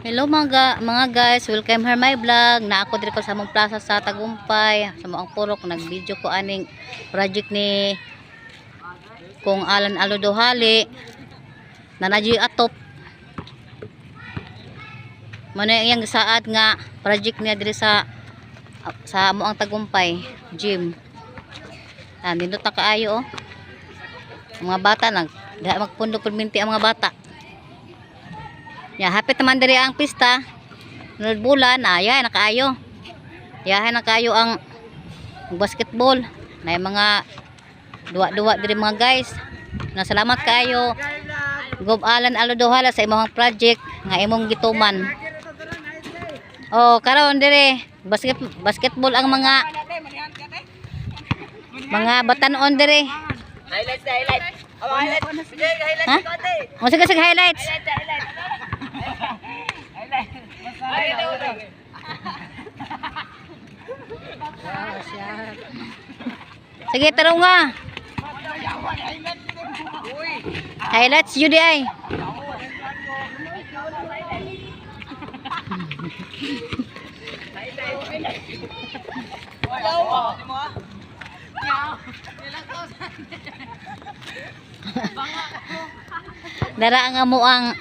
Hello mga guys, welcome here my vlog. Na ako dito sa mong plaza sa Tagumpay. Sa moang purok nag-video ko aning project ni kung Alan Alodohali na nadyo atop. Mano yang saad nga project niya diri sa moang Tagumpay gym. Nindot na kaayo oh. Mga bata magpundo perminti ang mga bata. Ya, hapit naman diri ang pista. Sunod bulan, ayan nakaayo. Yahan nakaayo ang basketball. Na mga duwa-duwa diri mga guys. Nasalamat kaayo. Gob Alan Alodohali sa imong project nga imong gituman. Oh, karon diri basketball ang mga batanon diri. Highlights. Highlights. Ha? Sige highlights. Sige, tarong nga. Highlights yun di ay. Dara nga mo ang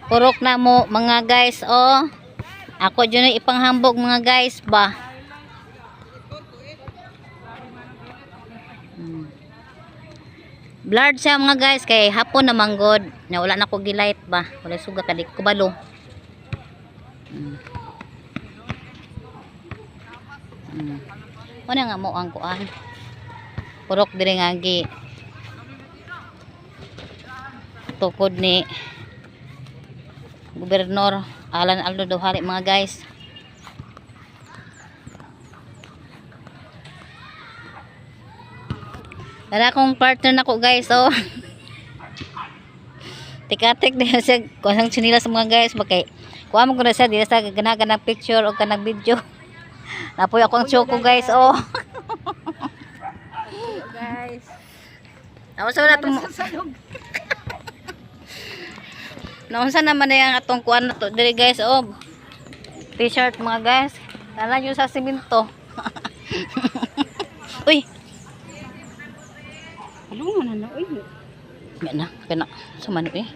purok na mo mga guys oh. Ako dyan ay ipanghambog mga guys ba. Blurred siya mga guys kay hapon na manggod. Na wala na ko gilight ba. Wala suga kadik ko balo. Wala nga mo ang kuan. Purok diri nga gi tukod ni Gobernador Alan Alodohali mga guys. Dala akong partner nako guys oh. Tikatik din siya kusang sinila sa mga guys bakay kuha mo ko na siya dito sa ganagan ng picture o kanang video. Napoy ako ang choco guys oh. Guys. Naunsa na itong naunsa naman na yung atong kuan na to diri guys oh. T-shirt mga guys. Dala nyo sa simento. Uy. Ano man na uy. Yan na, kena sa mano eh.